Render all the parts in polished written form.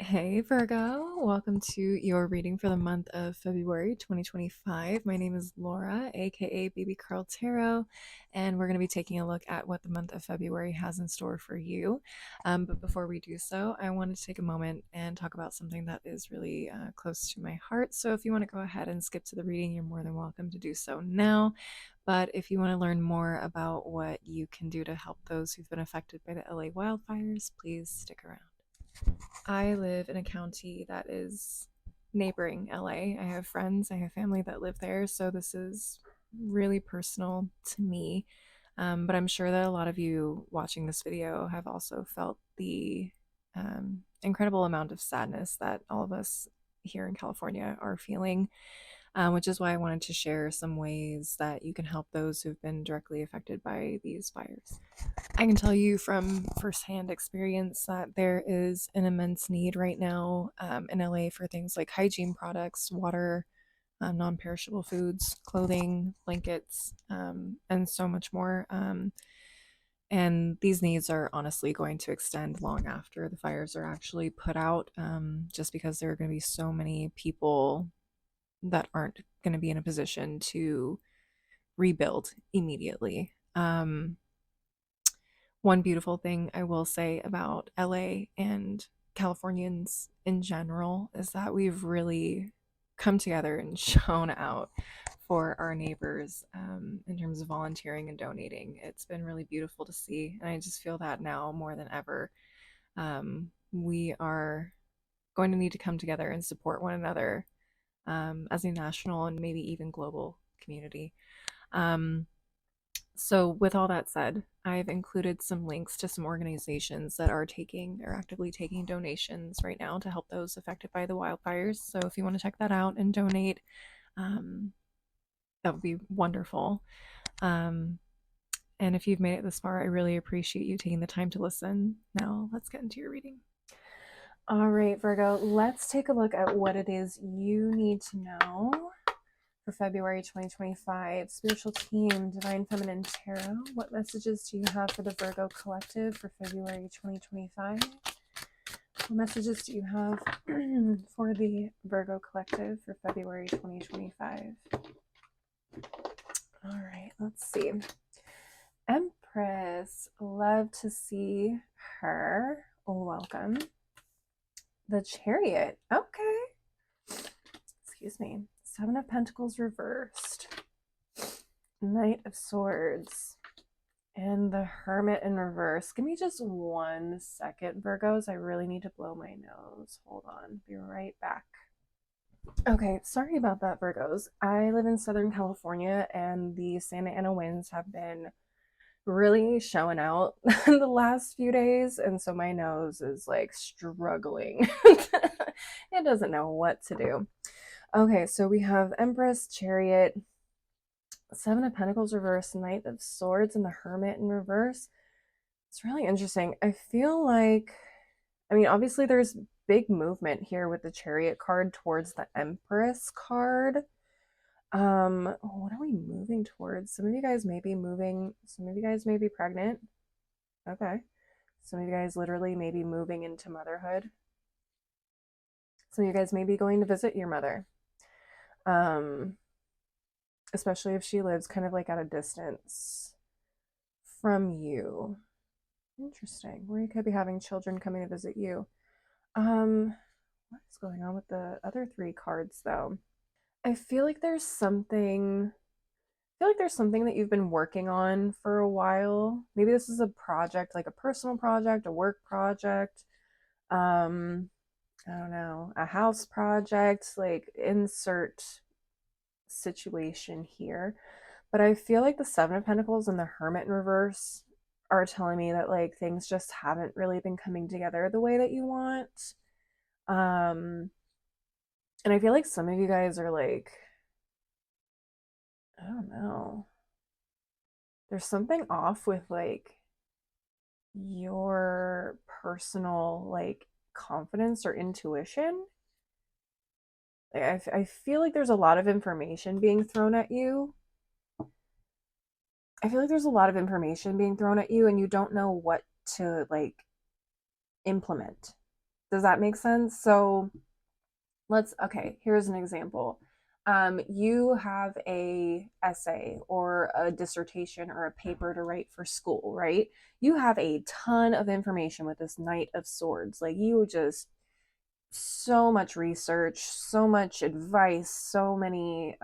Hey Virgo, welcome to your reading for the month of February 2025. My name is Laura, aka Baby Carl Tarot, and we're going to be taking a look at what the month of February has in store for you. But before we do so, I wanted to take a moment and talk about something that is really close to my heart. So if you want to go ahead and skip to the reading, you're more than welcome to do so now. But if you want to learn more about what you can do to help those who've been affected by the LA wildfires, please stick around. I live in a county that is neighboring LA. I have friends, I have family that live there, so this is really personal to me. But I'm sure that a lot of you watching this video have also felt the incredible amount of sadness that all of us here in California are feeling, which is why I wanted to share some ways that you can help those who've been directly affected by these fires. I can tell you from firsthand experience that there is an immense need right now in LA for things like hygiene products, water, non perishable foods, clothing, blankets, and so much more. And these needs are honestly going to extend long after the fires are actually put out, just because there are going to be so many people that aren't going to be in a position to rebuild immediately. One beautiful thing I will say about LA and Californians in general is that we've really come together and shown out for our neighbors in terms of volunteering and donating. It's been really beautiful to see, and I just feel that now more than ever. We are going to need to come together and support one another as a national and maybe even global community. So with all that said, I've included some links to some organizations that are actively taking donations right now to help those affected by the wildfires. So if you want to check that out and donate, that would be wonderful. And if you've made it this far, I really appreciate you taking the time to listen. Now let's get into your reading. All right, Virgo, let's take a look at what it is you need to know for February 2025. Spiritual team, Divine Feminine Tarot. What messages do you have for the Virgo collective for February 2025? What messages do you have for the Virgo collective for February 2025? All right, let's see. Empress, love to see her. Welcome. The Chariot. Okay. Excuse me. Seven of Pentacles reversed. Knight of Swords. And the Hermit in reverse. Give me just 1 second, Virgos. I really need to blow my nose. Hold on. Be right back. Okay, sorry about that, Virgos. I live in Southern California, and the Santa Ana winds have been really showing out the last few days, and so my nose is like struggling. It doesn't know what to do. Okay, so we have Empress, Chariot, Seven of Pentacles reverse, Knight of Swords, and the Hermit in reverse. It's really interesting. I feel like, obviously there's big movement here with the Chariot card towards the Empress card. What are we moving towards? Some of you guys may be moving, some of you guys may be pregnant. Okay. Some of you guys literally may be moving into motherhood. Some of you guys may be going to visit your mother. Especially if she lives kind of like at a distance from you. Interesting. Or you could be having children coming to visit you. What is going on with the other 3 cards though? I feel like there's something that you've been working on for a while. Maybe this is a project, like a personal project, a work project, I don't know, a house project, like insert situation here. But I feel like the Seven of Pentacles and the Hermit in reverse are telling me that like things just haven't really been coming together the way that you want. And I feel like some of you guys are like, I don't know, there's something off with like your personal like confidence or intuition. Like, I feel like there's a lot of information being thrown at you. I feel like there's a lot of information being thrown at you and you don't know what to like implement. Does that make sense? So okay, here's an example. You have a essay or a dissertation or a paper to write for school, right? You have a ton of information with this Knight of Swords. Like you just so much research, so much advice, so many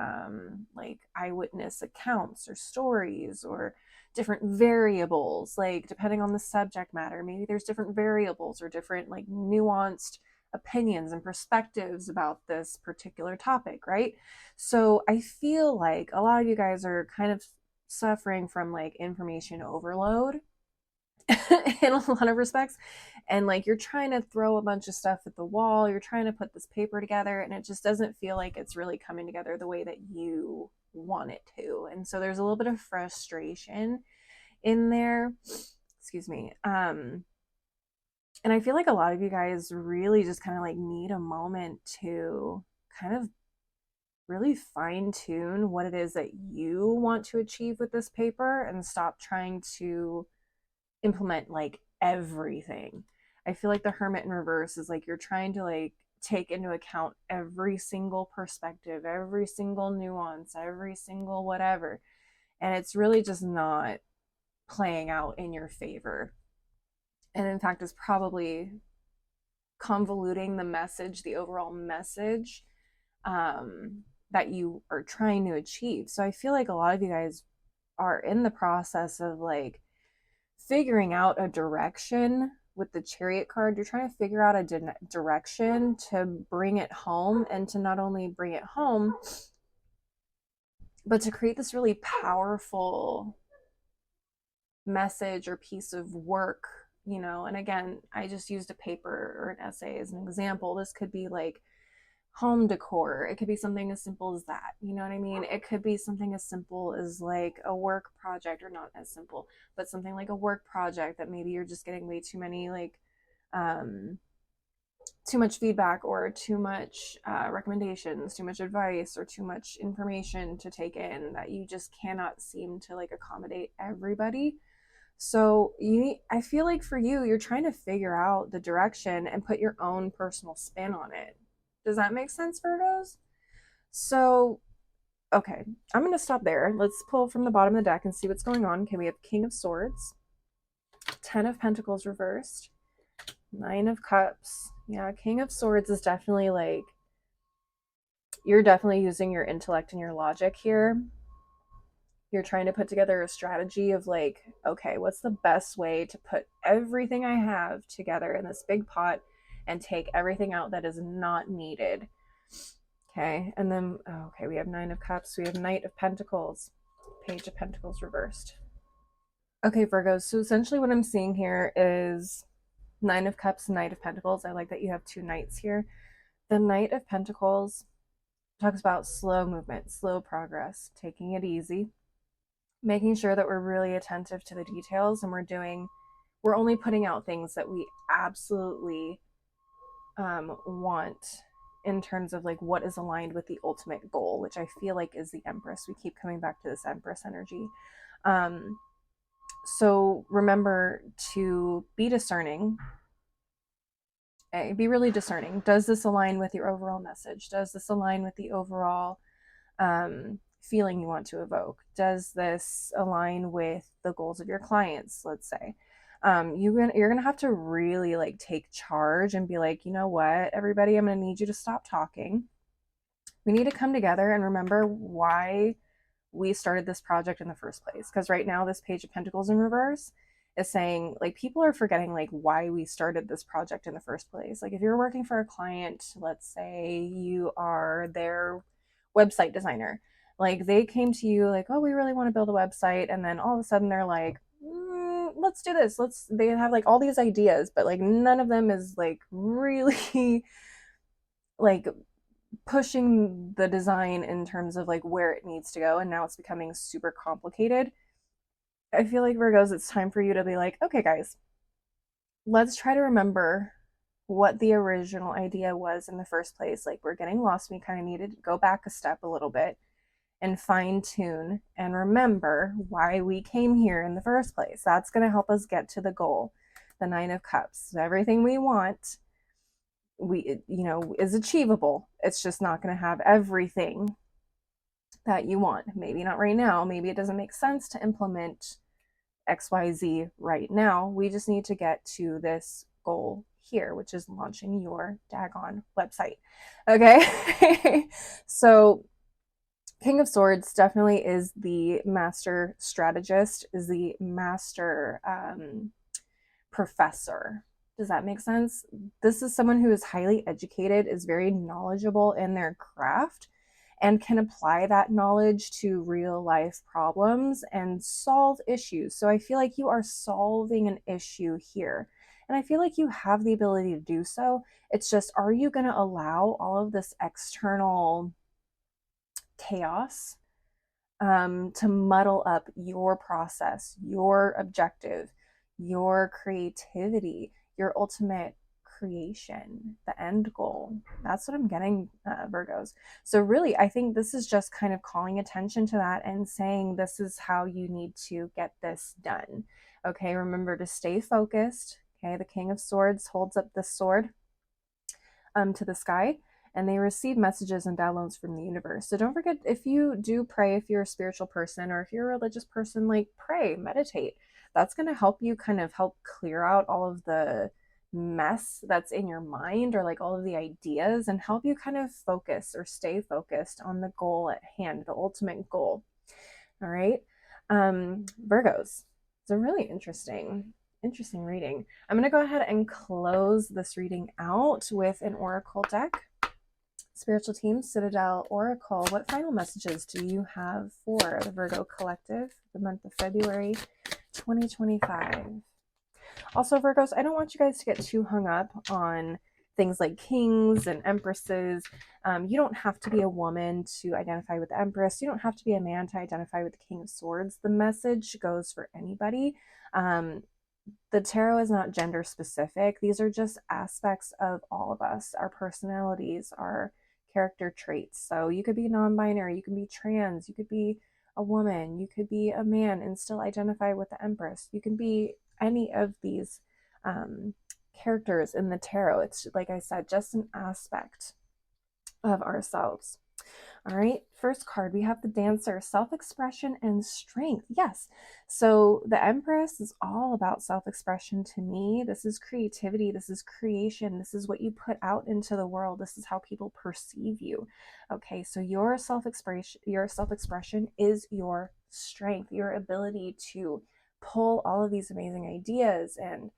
like eyewitness accounts or stories or different variables, like depending on the subject matter, maybe there's different variables or different like nuanced opinions and perspectives about this particular topic, right? So I feel like a lot of you guys are kind of suffering from like information overload in a lot of respects. And like you're trying to throw a bunch of stuff at the wall, you're trying to put this paper together, and it just doesn't feel like it's really coming together the way that you want it to. And so there's a little bit of frustration in there. Excuse me. And I feel like a lot of you guys really just kind of like need a moment to kind of really fine tune what it is that you want to achieve with this paper and stop trying to implement like everything. I feel like the Hermit in reverse is like you're trying to like take into account every single perspective, every single nuance, every single whatever. And it's really just not playing out in your favor. And in fact, is probably convoluting the message, the overall message that you are trying to achieve. So I feel like a lot of you guys are in the process of like figuring out a direction with the Chariot card. You're trying to figure out a direction to bring it home, and to not only bring it home, but to create this really powerful message or piece of work, you know. And again, I just used a paper or an essay as an example. This could be like home decor. It could be something as simple as that. You know what I mean? It could be something as simple as like a work project, or not as simple, but something like a work project that maybe you're just getting way too many like too much feedback or too much recommendations, too much advice, or too much information to take in, that you just cannot seem to like accommodate everybody. So I feel like for you, you're trying to figure out the direction and put your own personal spin on it. Does that make sense, Virgos? So, okay, I'm going to stop there. Let's pull from the bottom of the deck and see what's going on. Okay, we have King of Swords, 10 of Pentacles reversed, 9 of Cups. Yeah, King of Swords is definitely like, you're definitely using your intellect and your logic here. You're trying to put together a strategy of like, okay, what's the best way to put everything I have together in this big pot and take everything out that is not needed. Okay, and then, okay, we have 9 of Cups, we have Knight of Pentacles, Page of Pentacles reversed. Okay, Virgos, so essentially what I'm seeing here is 9 of Cups, Knight of Pentacles. I like that you have 2 knights here. The Knight of Pentacles talks about slow movement, slow progress, taking it easy, making sure that we're really attentive to the details, and we're only putting out things that we absolutely want, in terms of like what is aligned with the ultimate goal, which I feel like is the Empress. We keep coming back to this Empress energy. So remember to be discerning. Be really discerning. Does this align with your overall message? Does this align with the overall feeling you want to evoke? Does this align with the goals of your clients, let's say? You're gonna have to really like take charge and be like, you know what, everybody, I'm gonna need you to stop talking. We need to come together and remember why we started this project in the first place. Because right now, this Page of Pentacles in reverse is saying like people are forgetting like why we started this project in the first place. Like if you're working for a client, let's say you are their website designer, like they came to you like, oh, we really want to build a website, and then all of a sudden they're like, let's do this, they have like all these ideas, but like none of them is like really like pushing the design in terms of like where it needs to go, and now it's becoming super complicated. I feel like, Virgos, it's time for you to be like, okay guys, let's try to remember what the original idea was in the first place. Like we're getting lost, we kind of needed to go back a step a little bit and fine tune and remember why we came here in the first place. That's going to help us get to the goal, the 9 of Cups. So everything we want is achievable. It's just not going to have everything that you want. Maybe not right now. Maybe it doesn't make sense to implement XYZ right now. We just need to get to this goal here, which is launching your daggone website. Okay. So King of Swords definitely is the master strategist, is the master professor. Does that make sense? This is someone who is highly educated, is very knowledgeable in their craft, and can apply that knowledge to real life problems and solve issues. So I feel like you are solving an issue here. And I feel like you have the ability to do so. It's just, are you going to allow all of this external chaos to muddle up your process, your objective, your creativity, your ultimate creation, the end goal? That's what I'm getting, Virgos. So, really, I think this is just kind of calling attention to that and saying this is how you need to get this done. Okay, remember to stay focused. Okay, the King of Swords holds up the sword to the sky, and they receive messages and downloads from the universe. So don't forget, if you do pray, if you're a spiritual person or if you're a religious person, like pray, meditate. That's going to help you kind of help clear out all of the mess that's in your mind, or like all of the ideas, and help you kind of focus or stay focused on the goal at hand, the ultimate goal. All right. Virgos. It's a really interesting reading. I'm going to go ahead and close this reading out with an oracle deck. Spiritual team, Citadel Oracle, what final messages do you have for the Virgo collective, the month of February 2025? Also, Virgos, I don't want you guys to get too hung up on things like kings and empresses. You don't have to be a woman to identify with the Empress. You don't have to be a man to identify with the King of Swords. The message goes for anybody. The tarot is not gender specific. These are just aspects of all of us, our personalities, our character traits. So you could be non-binary, you can be trans, you could be a woman, you could be a man and still identify with the Empress. You can be any of these characters in the tarot. It's, like I said, just an aspect of ourselves. All right, first card, we have the Dancer, self-expression and strength. Yes, so the Empress is all about self-expression to me. This is creativity, this is creation, this is what you put out into the world, this is how people perceive you. Okay, so your self-expression is your strength, your ability to pull all of these amazing ideas and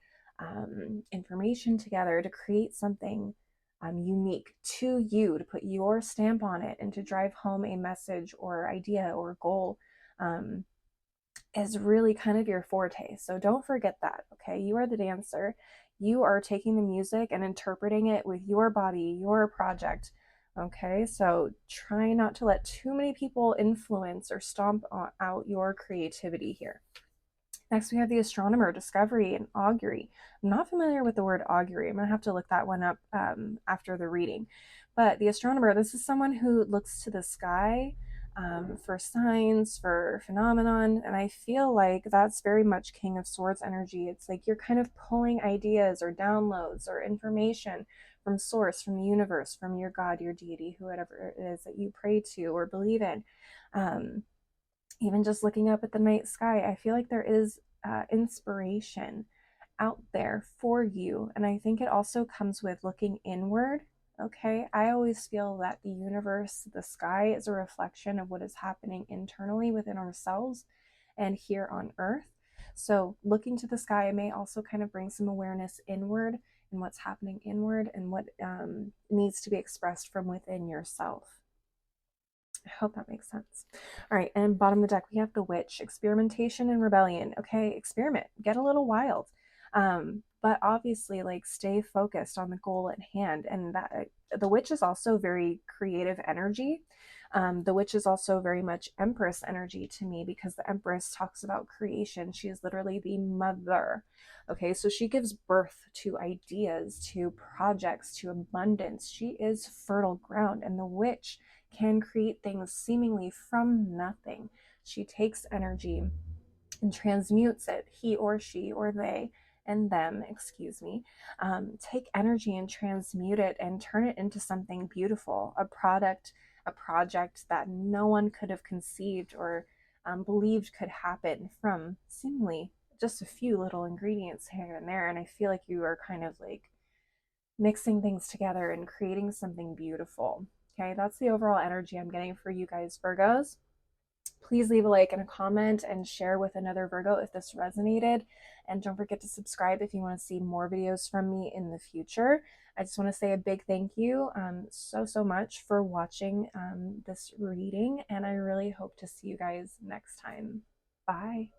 information together to create something unique to you, to put your stamp on it and to drive home a message or idea or goal, is really kind of your forte. So don't forget that. Okay, you are the Dancer. You are taking the music and interpreting it with your body, your project. Okay, so try not to let too many people influence or stomp out your creativity here. Next, we have the Astronomer, discovery, and augury. I'm not familiar with the word augury. I'm going to have to look that one up after the reading. But the Astronomer, this is someone who looks to the sky for signs, for phenomenon. And I feel like that's very much King of Swords energy. It's like you're kind of pulling ideas or downloads or information from source, from the universe, from your God, your deity, whoever it is that you pray to or believe in. Even just looking up at the night sky, I feel like there is inspiration out there for you. And I think it also comes with looking inward. Okay, I always feel that the universe, the sky, is a reflection of what is happening internally within ourselves and here on earth. So looking to the sky may also kind of bring some awareness inward and what's happening inward and what needs to be expressed from within yourself. I hope that makes sense. All right, and bottom of the deck, we have the Witch, experimentation and rebellion. Okay, experiment, get a little wild. But obviously, like, stay focused on the goal at hand. And that the Witch is also very creative energy. The Witch is also very much Empress energy to me, because the Empress talks about creation. She is literally the mother. Okay, so she gives birth to ideas, to projects, to abundance. She is fertile ground, and the Witch can create things seemingly from nothing. She takes energy and transmutes it, he or she or they, and them, excuse me, take energy and transmute it and turn it into something beautiful, a project that no one could have conceived or believed could happen from seemingly just a few little ingredients here and there. And I feel like you are kind of like mixing things together and creating something beautiful. Okay, that's the overall energy I'm getting for you guys, Virgos. Please leave a like and a comment and share with another Virgo if this resonated. And don't forget to subscribe if you want to see more videos from me in the future. I just want to say a big thank you so much for watching this reading, and I really hope to see you guys next time. Bye.